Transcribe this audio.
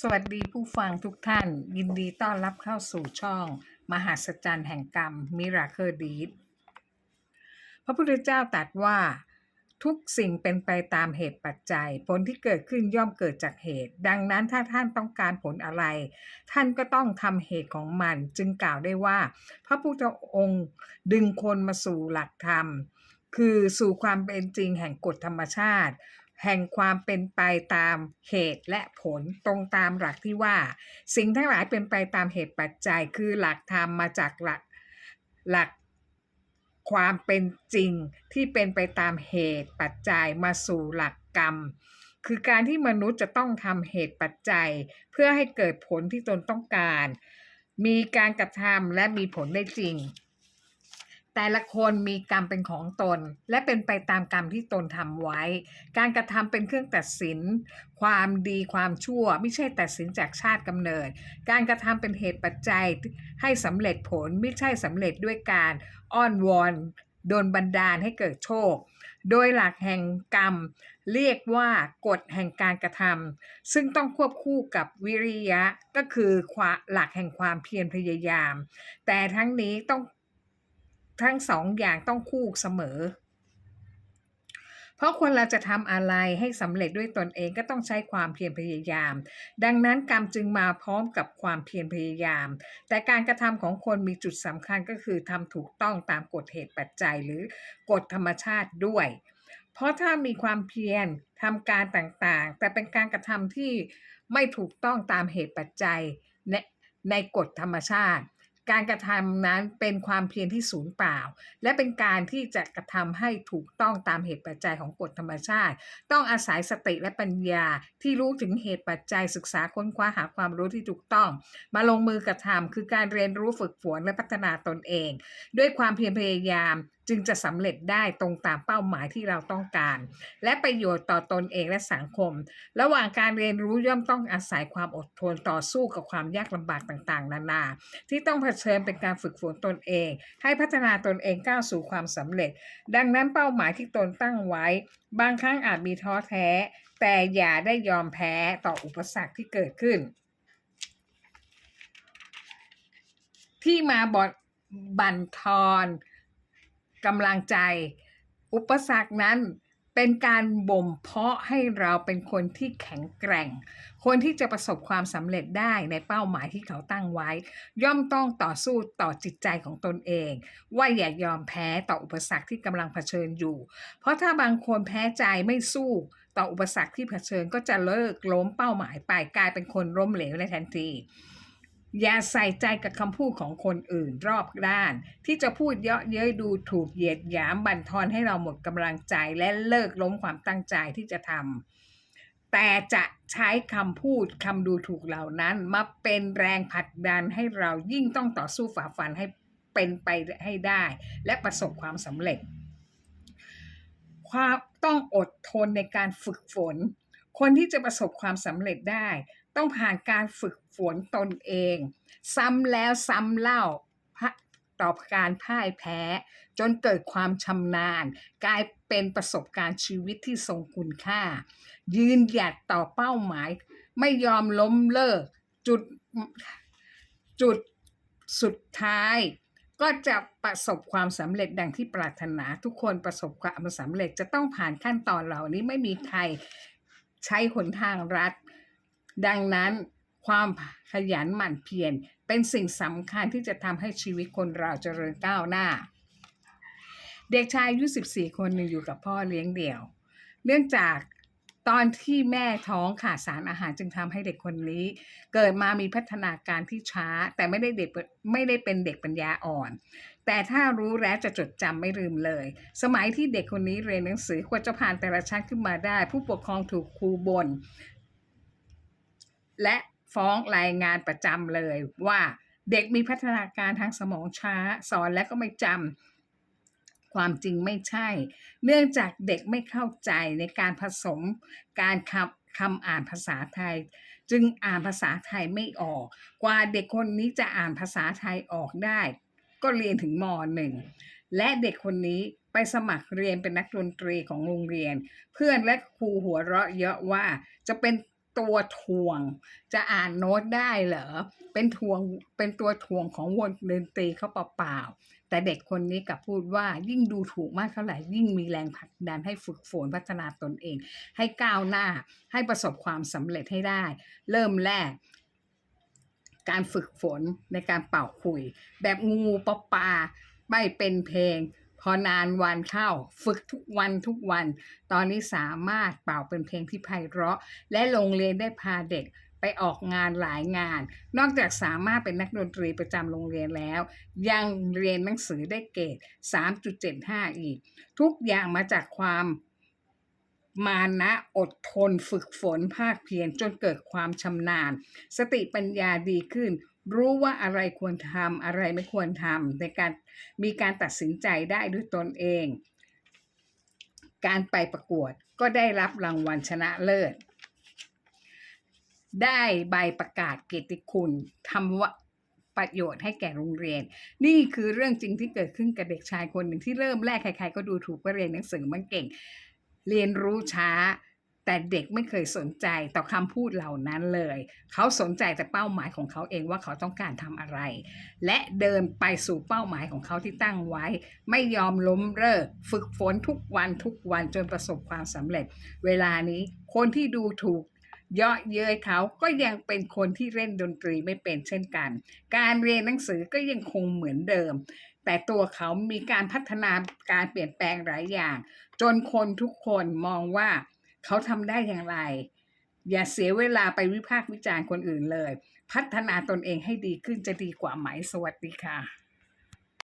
สวัสดีผู้ฟังทุกท่านยินดีต้อนรับเข้าสู่ช่องมหัศจรรย์แห่งกรรม Miracle Deed พระพุทธเจ้าตรัสว่าทุกสิ่งเป็นไปตามเหตุปัจจัยผลที่เกิดขึ้นย่อมเกิดจากเหตุดังนั้นถ้าท่านต้องการผลอะไรท่านก็ต้องทำเหตุของมันจึงกล่าวได้ว่าพระพุทธองค์ดึงคนมาสู่หลักธรรมคือสู่ความเป็นจริงแห่งกฎธรรมชาติแห่งความเป็นไปตามเหตุและผลตรงตามหลักที่ว่าสิ่งทั้งหลายเป็นไปตามเหตุปัจจัยคือหลักธรรมมาจากหลักความเป็นจริงที่เป็นไปตามเหตุปัจจัยมาสู่หลักกรรมคือการที่มนุษย์จะต้องทำเหตุปัจจัยเพื่อให้เกิดผลที่ตนต้องการมีการกระทำและมีผลได้จริงแต่ละคนมีกรรมเป็นของตนและเป็นไปตามกรรมที่ตนทำไว้การกระทำเป็นเครื่องตัดสินความดีความชั่วไม่ใช่ตัดสินจากชาติกำเนิดการกระทำเป็นเหตุปัจจัยให้สำเร็จผลไม่ใช่สำเร็จด้วยการอ้อนวอนโดนบันดาลให้เกิดโชคโดยหลักแห่งกรรมเรียกว่ากฎแห่งการกระทำซึ่งต้องควบคู่กับวิริยะก็คือหลักแห่งความเพียรพยายามแต่ทั้งนี้ทั้งสองอย่างต้องคู่เสมอเพราะคนเราจะทำอะไรให้สำเร็จด้วยตนเองก็ต้องใช้ความเพียรพยายามดังนั้นกรรมจึงมาพร้อมกับความเพียรพยายามแต่การกระทำของคนมีจุดสำคัญก็คือทำถูกต้องตามกฎเหตุปัจจัยหรือกฎธรรมชาติด้วยเพราะถ้ามีความเพียรทำการต่างๆแต่เป็นการกระทำที่ไม่ถูกต้องตามเหตุปัจจัยในกฎธรรมชาติการกระทำนั้นเป็นความเพียรที่สูญเปล่าและเป็นการที่จะกระทำให้ถูกต้องตามเหตุปัจจัยของกฎธรรมชาติต้องอาศัยสติและปัญญาที่รู้ถึงเหตุปัจจัยศึกษาค้นคว้าหาความรู้ที่ถูกต้องมาลงมือกระทำคือการเรียนรู้ฝึกฝนและพัฒนาตนเองด้วยความเพียรพยายามจึงจะสำเร็จได้ตรงตามเป้าหมายที่เราต้องการและประโยชน์ต่อตนเองและสังคมระหว่างการเรียนรู้ย่อมต้องอาศัยความอดทนต่อสู้กับความยากลำบากต่างๆนานาที่ต้องเผชิญเป็นการฝึกฝนตนเองให้พัฒนาตนเองก้าวสู่ความสำเร็จดังนั้นเป้าหมายที่ตนตั้งไว้บางครั้งอาจมีท้อแท้แต่อย่าได้ยอมแพ้ต่ออุปสรรคที่เกิดขึ้นที่มาบั่นทอนกำลังใจอุปสรรคนั้นเป็นการบ่มเพาะให้เราเป็นคนที่แข็งแกร่งคนที่จะประสบความสำเร็จได้ในเป้าหมายที่เขาตั้งไว้ย่อมต้องต่อสู้ต่อจิตใจของตนเองว่าอย่ายอมแพ้ต่ออุปสรรคที่กำลังเผชิญอยู่เพราะถ้าบางคนแพ้ใจไม่สู้ต่ออุปสรรคที่เผชิญก็จะเลิกล้มเป้าหมายไปกลายเป็นคนล้มเหลวในทันทีอย่าใส่ใจกับคำพูดของคนอื่นรอบด้านที่จะพูดเยาะเย้ยดูถูกเหยียดหยามบั่นทอนให้เราหมดกำลังใจและเลิกล้มความตั้งใจที่จะทำแต่จะใช้คำพูดคำดูถูกเหล่านั้นมาเป็นแรงผลักดันให้เรายิ่งต้องต่อสู้ฝ่าฟันให้เป็นไปให้ได้และประสบความสำเร็จความต้องอดทนในการฝึกฝนคนที่จะประสบความสำเร็จได้ต้องผ่านการฝึกฝนตนเองซ้ำแล้วซ้ำเล่าต่อการพ่ายแพ้จนเกิดความชำนาญกลายเป็นประสบการณ์ชีวิตที่ทรงคุณค่ายืนหยัดต่อเป้าหมายไม่ยอมล้มเลิกจุดสุดท้ายก็จะประสบความสำเร็จดังที่ปรารถนาทุกคนประสบความสำเร็จจะต้องผ่านขั้นตอนเหล่านี้ไม่มีใครใช้หนทางลัดดังนั้นความขยันหมั่นเพียรเป็นสิ่งสำคัญที่จะทำให้ชีวิตคนเราเจริญก้าวหน้าเด็กชายอายุ14คนหนึ่งอยู่กับพ่อเลี้ยงเดี่ยวเนื่องจากตอนที่แม่ท้องขาดสารอาหารจึงทำให้เด็กคนนี้เกิดมามีพัฒนาการที่ช้าแต่ไม่ได้เป็นเด็กปัญญาอ่อนแต่ถ้ารู้แล้วจะจดจำไม่ลืมเลยสมัยที่เด็กคนนี้เรียนหนังสือกว่าจะผ่านแต่ละชั้นขึ้นมาได้ผู้ปกครองถูกครูบ่นและฟ้องรายงานประจำเลยว่าเด็กมีพัฒนาการทางสมองช้าสอนแล้วก็ไม่จำความจริงไม่ใช่เนื่องจากเด็กไม่เข้าใจในการผสมการคำอ่านภาษาไทยจึงอ่านภาษาไทยไม่ออกกว่าเด็กคนนี้จะอ่านภาษาไทยออกได้ก็เรียนถึงม.1และเด็กคนนี้ไปสมัครเรียนเป็นนักดนตรีของโรงเรียนเพื่อนและครูหัวเราะเยาะว่าจะเป็น ตัวถ่วงจะอ่านโน้ตได้เหรอเป็นตัวถ่วงของวงดนตรีเขาเปล่าๆแต่เด็กคนนี้กลับพูดว่ายิ่งดูถูกมากเท่าไหร่ยิ่งมีแรงผลักดันให้ฝึกฝนพัฒนาตนเองให้ก้าวหน้าให้ประสบความสำเร็จให้ได้เริ่มแรกการฝึกฝนในการเป่าขลุ่ยแบบงูปลาปลาไม่เป็นเพลงพอนานวันเข้าฝึกทุกวันตอนนี้สามารถเป่าเป็นเพลงที่ไพเราะและโรงเรียนได้พาเด็กไปออกงานหลายงานนอกจากสามารถเป็นนักดนตรีประจำโรงเรียนแล้วยังเรียนหนังสือได้เกรด 3.75 อีกทุกอย่างมาจากความมานะอดทนฝึกฝนภาคเพียรจนเกิดความชำนาญสติปัญญาดีขึ้นรู้ว่าอะไรควรทำอะไรไม่ควรทำในการมีการตัดสินใจได้ด้วยตนเองการไปประกวดก็ได้รับรางวัลชนะเลิศได้ใบประกาศเกียรติคุณทำว่าประโยชน์ให้แก่โรงเรียนนี่คือเรื่องจริงที่เกิดขึ้นกับเด็กชายคนหนึ่งที่เริ่มแรกใครๆก็ดูถูกว่าเรียนหนังสือมันเก่งเรียนรู้ช้าแต่เด็กไม่เคยสนใจต่อคำพูดเหล่านั้นเลยเขาสนใจแต่เป้าหมายของเขาเองว่าเขาต้องการทำอะไรและเดินไปสู่เป้าหมายของเขาที่ตั้งไว้ไม่ยอมล้มเลิกฝึกฝนทุกวันจนประสบความสำเร็จเวลานี้คนที่ดูถูกเยาะเย้ยเขาก็ยังเป็นคนที่เล่นดนตรีไม่เป็นเช่นกันการเรียนหนังสือก็ยังคงเหมือนเดิมแต่ตัวเขามีการพัฒนาการเปลี่ยนแปลงหลายอย่างจนคนทุกคนมองว่าเขาทำได้อย่างไรอย่าเสียเวลาไปวิพากษ์วิจารณ์คนอื่นเลยพัฒนาตนเองให้ดีขึ้นจะดีกว่าไหมสวัสดีค่ะ